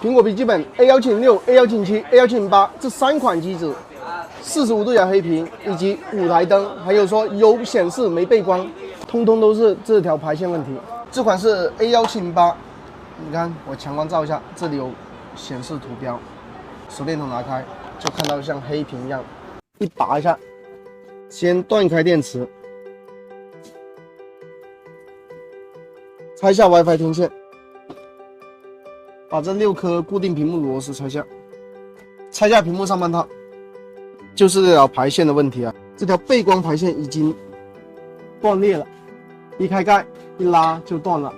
苹果笔记本 A1706、A1707、A1708这3款机子，45度角黑屏以及5台灯，还有说有显示没背光，通通都是这条排线问题。这款是 A1708，你看我强光照一下，这里有显示图标，手电筒拿开就看到像黑屏一样，一拔一下，先断开电池，拆下 WiFi 天线。 把这6颗固定屏幕螺丝拆下，拆下屏幕上半套，就是这条排线的问题啊。这条背光排线已经断裂了，一开盖一拉就断了，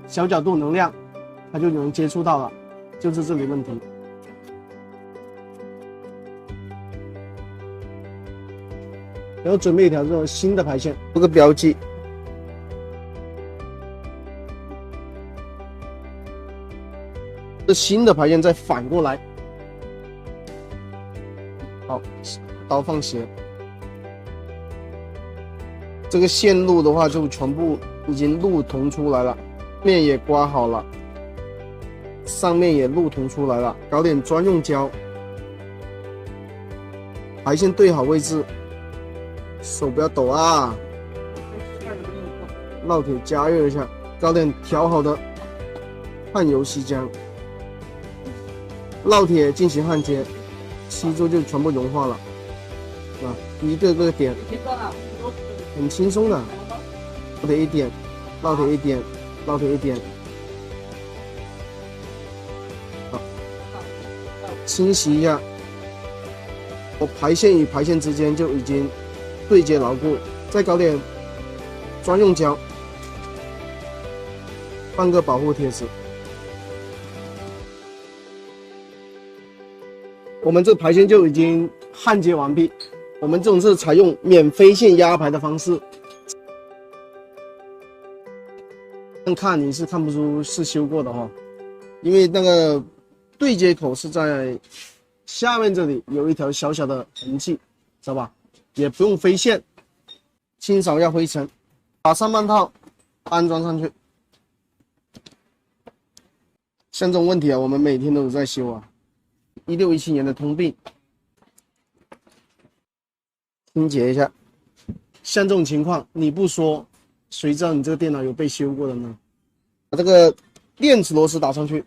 小角度能量它就能接触到了，就是这里问题。然后准备一条这种新的排线，这个标记。 这新的排线再反过来，好，刀放斜，这个线路的话就全部已经路同出来了，面也刮好了，上面也路同出来了，搞点专用胶，排线对好位置，手不要抖啊，烙铁加热一下，搞点调好的焊油锡浆。 烙铁进行焊接，锡珠就全部融化了，啊，一个个点，很轻松的，烙铁一点，烙铁一点，烙铁一点，好，清洗一下，我排线与排线之间就已经对接牢固，再搞点专用胶，放个保护贴纸。 我们这排线就已经焊接完毕。我们这种是采用免飞线压排的方式，看你是看不出是修过的哈，因为那个对接口是在下面这里有一条小小的痕迹，知道吧？也不用飞线，清扫一下灰尘，把上半套安装上去。像这种问题啊，我们每天都有在修啊。 16、17年的通病，清洁一下。像这种情况，你不说，谁知道你这个电脑有被修过的呢？把这个电池螺丝打上去，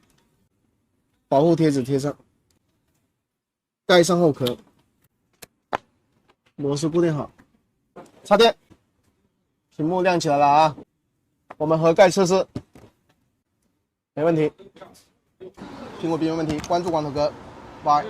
保护贴纸贴上，盖上后壳，螺丝固定好，插电，屏幕亮起来了啊！我们合盖测试，没问题。苹果笔没问题，关注光头哥。 拜。